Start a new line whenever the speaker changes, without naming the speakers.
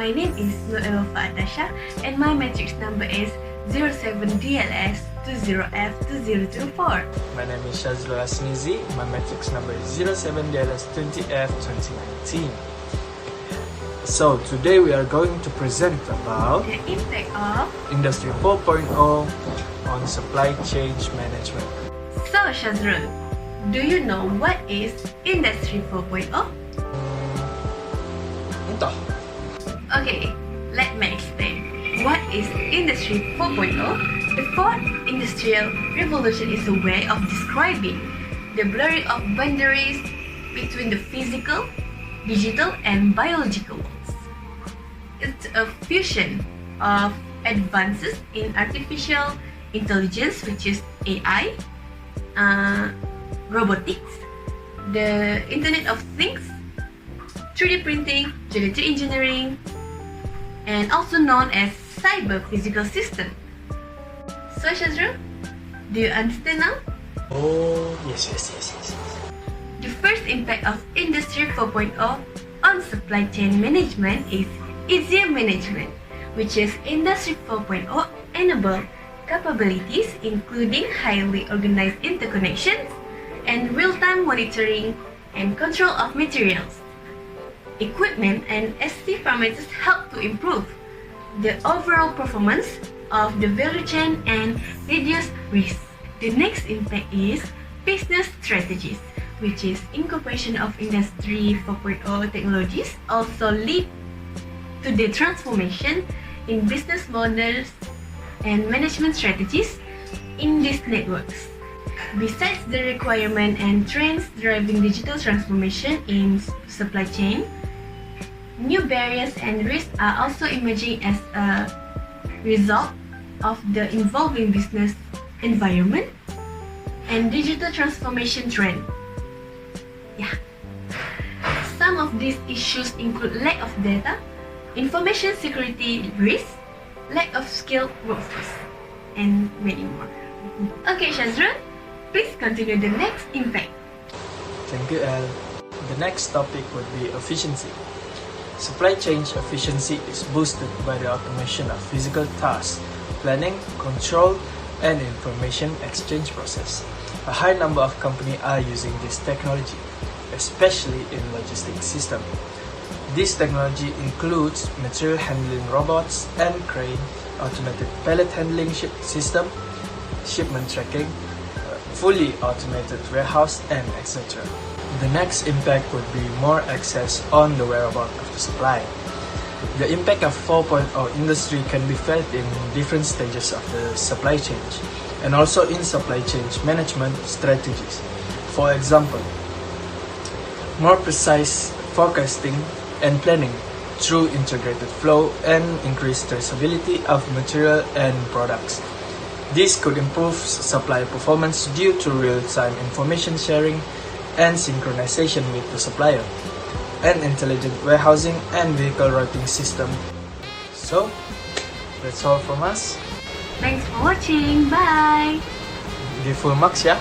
My name is Noel Atasha and my matrix number is 07DLS20F2024.
My name is Shazrul Asnizi. My matrix number is 07DLS20F2019. So today we are going to present about
the impact of
Industry 4.0 on supply chain management.
So Shazrul, do you know what is Industry 4.0?
Entah.
Okay, let me explain. What is Industry 4.0? The fourth industrial revolution is a way of describing the blurring of boundaries between the physical, digital, and biological worlds. It's a fusion of advances in artificial intelligence, which is AI, robotics, the Internet of Things, 3D printing, genetic engineering, and also known as cyber physical system. So Shazrul, do you understand now?
Oh, yes.
The first impact of Industry 4.0 on supply chain management is easier management, which is Industry 4.0 enable capabilities including highly organized interconnections and real-time monitoring and control of materials. Equipment and SC parameters help to improve the overall performance of the value chain and reduce risk. The next impact is business strategies, which is incorporation of Industry 4.0 technologies also lead to the transformation in business models and management strategies in these networks. Besides the requirement and trends driving digital transformation in supply chain, new barriers and risks are also emerging as a result of the evolving business environment and digital transformation trend. Some of these issues include lack of data, information security risks, lack of skilled workforce, and many more. Okay, Shazrul, please continue the next impact.
Thank you, El. The next topic would be efficiency. Supply chain efficiency is boosted by the automation of physical tasks, planning, control, and information exchange process. A high number of companies are using this technology, especially in logistics system. This technology includes material handling robots and crane, automated pallet handling system, shipment tracking, fully automated warehouse, and etc. The next impact would be more access on the whereabouts of the supply. The impact of 4.0 industry can be felt in different stages of the supply chain and also in supply chain management strategies. For example, more precise forecasting and planning through integrated flow and increased traceability of material and products. This could improve supply performance due to real-time information sharing and synchronization with the supplier, and intelligent warehousing and vehicle routing system. So, that's all from us.
Thanks for watching. Bye.
Give full marks, yeah?